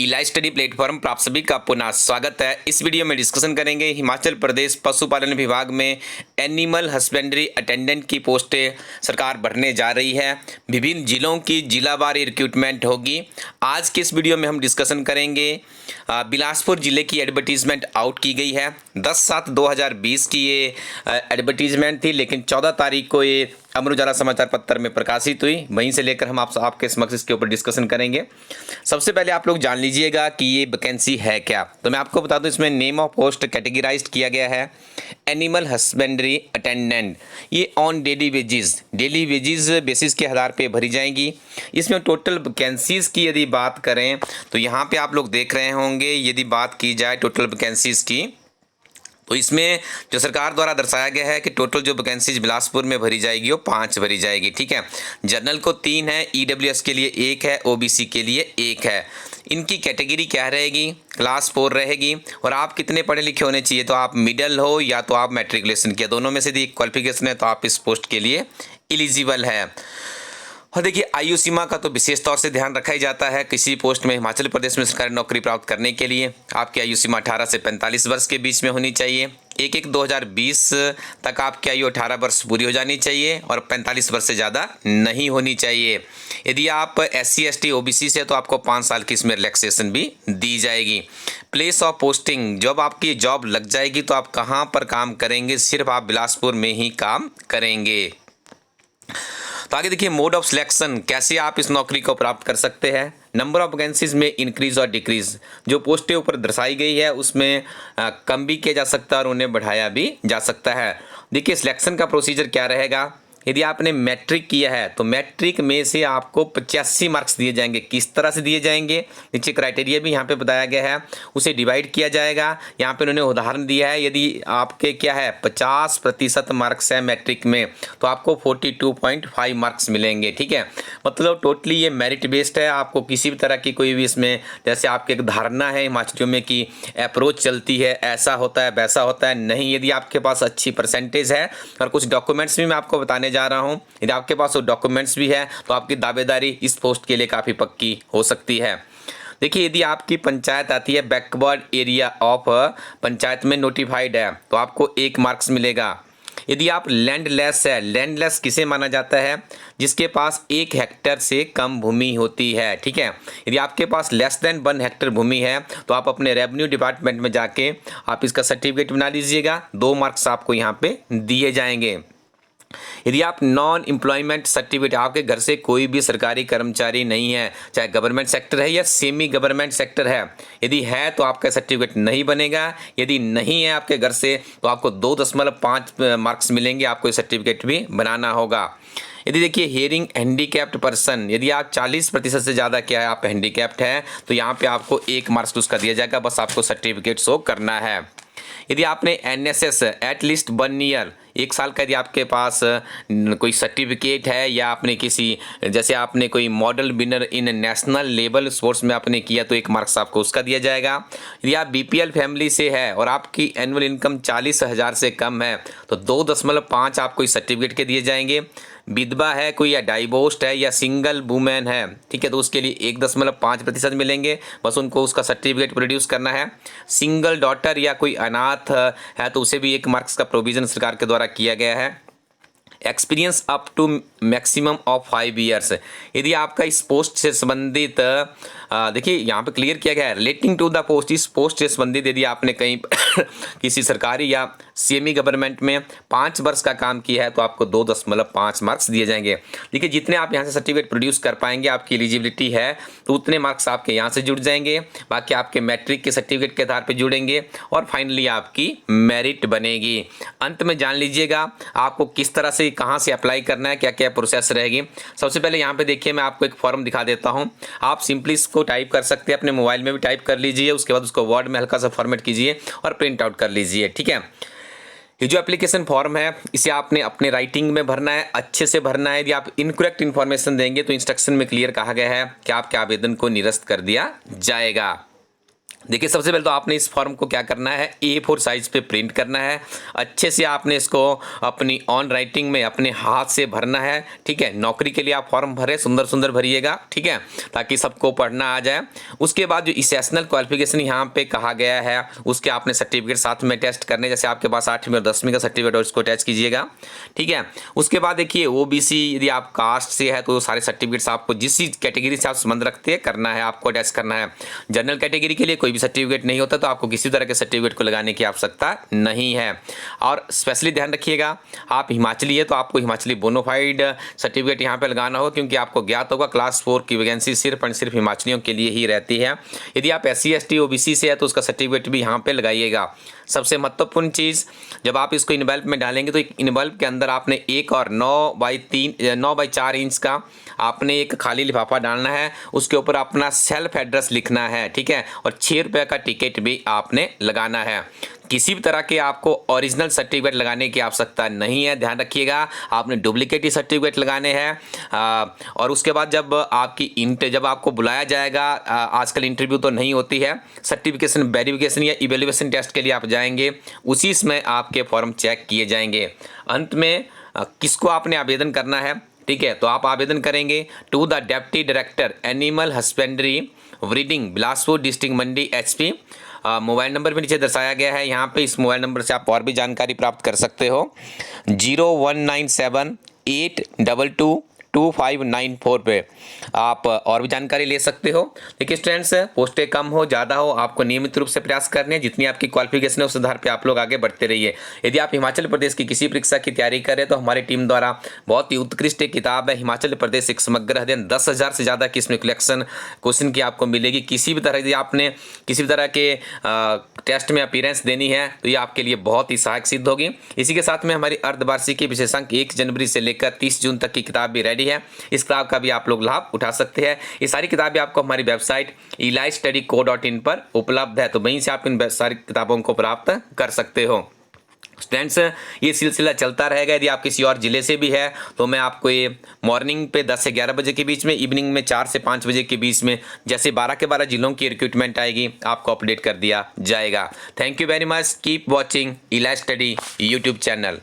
इलाइव study platform पर आप सभी का पुनः स्वागत है। इस वीडियो में डिस्कशन करेंगे हिमाचल प्रदेश पशुपालन विभाग में एनिमल हस्बेंड्री अटेंडेंट की पोस्टें सरकार भरने जा रही है। विभिन्न जिलों की जिलावार रिक्रूटमेंट होगी। आज के इस वीडियो में हम डिस्कशन करेंगे बिलासपुर जिले की एडवर्टीजमेंट आउट की गई है। 10/7/2020 की ये एडवर्टीजमेंट थी, लेकिन 14 तारीख को ये अमर उजाला समाचार पत्र में प्रकाशित हुई। वहीं से लेकर हम आपके समक्ष इसके ऊपर डिस्कशन करेंगे। सबसे पहले आप लोग जान लीजिएगा कि ये वैकेंसी है क्या। तो मैं आपको बता दूं, इसमें नेम ऑफ पोस्ट कैटेगराइज्ड किया गया है एनिमल हस्बेंड्री अटेंडेंट। ये ऑन डेली वेजेस बेसिस के आधार पे भरी जाएंगी। इसमें टोटल वैकेंसीज की यदि बात करें तो यहाँ पे आप लोग देख रहे होंगे, यदि बात की जाए टोटल वैकेंसीज की तो इसमें जो सरकार द्वारा दर्शाया गया है कि टोटल जो वैकेंसीज बिलासपुर में भरी जाएगी वो 5 भरी जाएगी। ठीक है, जनरल को 3 है, ईडब्ल्यूएस के लिए 1 है, ओबीसी के लिए 1 है। इनकी कैटेगरी क्या रहेगी? क्लास 4 रहेगी। और आप कितने पढ़े लिखे होने चाहिए? तो आप मिडल हो या तो आप मैट्रिकुलेशन किया, दोनों में से यदि क्वालिफिकेशन है तो आप इस पोस्ट के लिए एलिजिबल है। और देखिए, आयु सीमा का तो विशेष तौर से ध्यान रखा ही जाता है। किसी पोस्ट में हिमाचल प्रदेश में सरकारी नौकरी प्राप्त करने के लिए आपकी आयु सीमा 18 से 45 वर्ष के बीच में होनी चाहिए। 1/1/2020 तक आपकी आयु 18 वर्ष पूरी हो जानी चाहिए और 45 वर्ष से ज़्यादा नहीं होनी चाहिए। यदि आप SC ST OBC से तो आपको 5 साल की इसमें रिलैक्सेशन भी दी जाएगी। प्लेस ऑफ पोस्टिंग, जब आपकी जॉब लग जाएगी तो आप कहाँ पर काम करेंगे? सिर्फ आप बिलासपुर में ही काम करेंगे। तो आगे देखिए, मोड ऑफ सिलेक्शन, कैसे आप इस नौकरी को प्राप्त कर सकते हैं। नंबर ऑफ वैकेंसीज में इंक्रीज और डिक्रीज, जो पोस्टें ऊपर दर्शाई गई है उसमें कम भी किया जा सकता है और उन्हें बढ़ाया भी जा सकता है। देखिए, सिलेक्शन का प्रोसीजर क्या रहेगा। यदि आपने मैट्रिक किया है तो मैट्रिक में से आपको 85 मार्क्स दिए जाएंगे। किस तरह से दिए जाएंगे, नीचे क्राइटेरिया भी यहाँ पे बताया गया है, उसे डिवाइड किया जाएगा। यहाँ पे उन्होंने उदाहरण दिया है, यदि आपके क्या है 50% मार्क्स है मैट्रिक में तो आपको 42.5 मार्क्स मिलेंगे। ठीक है, मतलब टोटली ये मेरिट बेस्ड है। आपको किसी भी तरह की कोई भी इसमें, जैसे आपकी एक धारणा है हिमाचलियों में कि अप्रोच चलती है, ऐसा होता है वैसा होता है, नहीं। यदि आपके पास अच्छी परसेंटेज है और कुछ डॉक्यूमेंट्स भी मैं आपको बताने जा रहा हूं, यदि आपके पास वो डॉक्यूमेंट्स भी है तो आपकी दावेदारी इस पोस्ट के लिए काफ़ी पक्की हो सकती है। देखिए, यदि आपकी पंचायत आती है बैकवर्ड एरिया ऑफ पंचायत में नोटिफाइड है तो आपको 1 मार्क्स मिलेगा। यदि आप लैंडलेस है, लैंडलेस किसे माना जाता है? जिसके पास 1 हेक्टेयर से कम भूमि होती है। ठीक है, यदि आपके पास लेस देन 1 हेक्टेयर भूमि है तो आप अपने रेवेन्यू डिपार्टमेंट में जाके आप इसका सर्टिफिकेट बना लीजिएगा। 2 मार्क्स आपको यहाँ पे दिए जाएंगे। यदि आप नॉन एम्प्लॉयमेंट सर्टिफिकेट, आपके घर से कोई भी सरकारी कर्मचारी नहीं है, चाहे गवर्नमेंट सेक्टर है या सेमी गवर्नमेंट सेक्टर है, यदि है तो आपका सर्टिफिकेट नहीं बनेगा। यदि नहीं है आपके घर से तो आपको 2.5 मार्क्स मिलेंगे, आपको ये सर्टिफिकेट भी बनाना होगा। यदि देखिए, हियरिंग हैंडीकैप्ड पर्सन, यदि आप 40% से ज़्यादा क्या है आप हैंडीकैप्ड है तो यहाँ पे आपको 1 मार्क्स उसका दिया जाएगा, बस आपको सर्टिफिकेट शो करना है। यदि आपने NSS एटलीस्ट 1 ईयर, 1 साल का यदि आपके पास कोई सर्टिफिकेट है या आपने किसी, जैसे आपने कोई model winner in national level sports में आपने किया तो 1 मार्क्स आपको उसका दिया जाएगा। यदि आप BPL फैमिली से है और आपकी एनुअल इनकम 40,000 से कम है तो 2.5 आपको इस सर्टिफिकेट के दिए जाएंगे। विधवा है कोई या डाइवोर्स्ड है या सिंगल वुमेन है, ठीक है, तो उसके लिए 1.5% मिलेंगे, बस उनको उसका सर्टिफिकेट प्रोड्यूस करना है। सिंगल डॉटर या कोई अनाथ है तो उसे भी 1 मार्क्स का प्रोविज़न सरकार के द्वारा किया गया है। Experience up to maximum of 5 years, यदि आपका इस पोस्ट से संबंधित, देखिए यहाँ पे क्लियर किया गया है रिलेटिंग टू द पोस्ट, इस पोस्ट से संबंधित यदि आपने कहीं किसी सरकारी या सेमी गवर्नमेंट में 5 वर्ष का काम किया है तो आपको 2.5 मार्क्स दिए जाएंगे। देखिए, जितने आप यहाँ से सर्टिफिकेट प्रोड्यूस कर पाएंगे, आपकी एलिजिबिलिटी है तो उतने मार्क्स आपके यहाँ से जुड़ जाएंगे, बाकी आपके मैट्रिक के सर्टिफिकेट के आधार पर जुड़ेंगे और फाइनली आपकी मेरिट बनेगी। अंत में जान लीजिएगा आपको किस तरह से, कहाँ से अप्लाई करना है, क्या क्या प्रोसेस रहेगी। सबसे पहले यहाँ पे देखिए, मैं आपको एक फॉर्म दिखा देता हूँ। आप सिंपली इसको टाइप कर सकते हैं, अपने मोबाइल में भी टाइप कर लीजिए, उसके बाद उसको वर्ड में हल्का सा फॉर्मेट कीजिए और प्रिंट आउट कर लीजिए। ठीक है, ये जो एप्लीकेशन फॉर्म है इसे आपने अपने राइटिंग में भरना है, अच्छे से भरना है। यदि आप इनकरेक्ट इन्फॉर्मेशन देंगे तो इंस्ट्रक्शन में क्लियर कहा गया है कि आपके आवेदन को निरस्त कर दिया जाएगा। देखिए, सबसे पहले तो आपने इस फॉर्म को क्या करना है, A4 साइज पे प्रिंट करना है। अच्छे से आपने इसको अपनी ऑन राइटिंग में अपने हाथ से भरना है, ठीक है। नौकरी के लिए आप फॉर्म भरें, सुंदर सुंदर भरिएगा, ठीक है, ताकि सबको पढ़ना आ जाए। उसके बाद जो इसेशनल क्वालिफिकेशन यहाँ पे कहा गया है, उसके आपने सर्टिफिकेट साथ में टेस्ट करने, जैसे आपके पास 8वीं और 10वीं का सर्टिफिकेट और इसको अटैच कीजिएगा, ठीक है। उसके बाद देखिए, OBC यदि आप कास्ट से है तो सारे सर्टिफिकेट्स आपको जिस कैटेगरी से आप संबंध रखते हैं करना है, आपको अटैच करना है। जनरल कैटेगरी के लिए कोई भी सर्टिफिकेट नहीं होता, तो आपको किसी तरह के सर्टिफिकेट को लगाने की आवश्यकता नहीं है। और स्पेशली ध्यान रखिएगा, आप हिमाचली है तो आपको हिमाचली बोनोफाइड सर्टिफिकेट यहाँ पे लगाना होगा, क्योंकि आपको ज्ञात होगा क्लास 4 की वैकेंसी सिर्फ और सिर्फ हिमाचलियों के लिए ही रहती है। यदि आप SC ST OBC से है तो उसका सर्टिफिकेट भी यहाँ पे लगाइएगा। सबसे महत्वपूर्ण चीज़, जब आप इसको इनवेल्प में डालेंगे तो इनवेल्प के अंदर आपने 1 और 9 बाई 4 इंच का आपने एक खाली लिफाफा डालना है, उसके ऊपर अपना सेल्फ एड्रेस लिखना है, ठीक है, और 6 रुपये का टिकट भी आपने लगाना है। किसी भी तरह के आपको ओरिजिनल सर्टिफिकेट लगाने की आवश्यकता नहीं है, ध्यान रखिएगा। आपने डुप्लीकेट ही सर्टिफिकेट लगाने हैं। और उसके बाद जब आपको बुलाया जाएगा, आजकल इंटरव्यू तो नहीं होती है, सर्टिफिकेशन वेरिफिकेशन या इवेल्युएशन टेस्ट के लिए आप जाएंगे, उसी समय आपके फॉर्म चेक किए जाएंगे। अंत में किसको आपने आवेदन करना है, ठीक है, तो आप आवेदन करेंगे to the deputy director animal husbandry breeding Bilaspur district Mandi HP। Mobile number भी नीचे दर्शाया गया है, यहाँ पे इस मोबाइल नंबर से आप और भी जानकारी प्राप्त कर सकते हो। 019782222594 पे आप और भी जानकारी ले सकते हो। देखिए स्टूडेंट्स, पोस्टें कम हो ज़्यादा हो, आपको नियमित रूप से प्रयास करने हैं। जितनी आपकी क्वालिफिकेशन है उस आधार पे आप लोग आगे बढ़ते रहिए। यदि आप हिमाचल प्रदेश की किसी परीक्षा की तैयारी करें तो हमारी टीम द्वारा बहुत ही उत्कृष्ट एक किताब है, हिमाचल प्रदेश एक समग्र अध्ययन। 10,000 से ज़्यादा की इसमें कलेक्शन क्वेश्चन की आपको मिलेगी। किसी भी तरह यदि आपने किसी भी तरह के टेस्ट में अपीयरेंस देनी है तो ये आपके लिए बहुत ही सहायक सिद्ध होगी। इसी के साथ में हमारी अर्धवार्षिकी विशेषांक 1 जनवरी से लेकर 30 जून तक की किताब भी रेडी है। इस किताब का भी आप लोग लाभ उठा सकते हैं। ये सारी किताबें आपको हमारी वेबसाइट elistudyco.in पर उपलब्ध है, तो वहीं से आप इन सारी किताबों को प्राप्त कर सकते हो। स्टूडेंट्स, ये सिलसिला चलता रहेगा। यदि आप किसी और ज़िले से भी है तो मैं आपको ये मॉर्निंग पे 10 से 11 बजे के बीच में, इवनिंग में 4 से 5 बजे के बीच में, जैसे 12 के 12 जिलों की रिक्रूटमेंट आएगी आपको अपडेट कर दिया जाएगा। Thank you very much. Keep watching इला स्टडी यूट्यूब चैनल।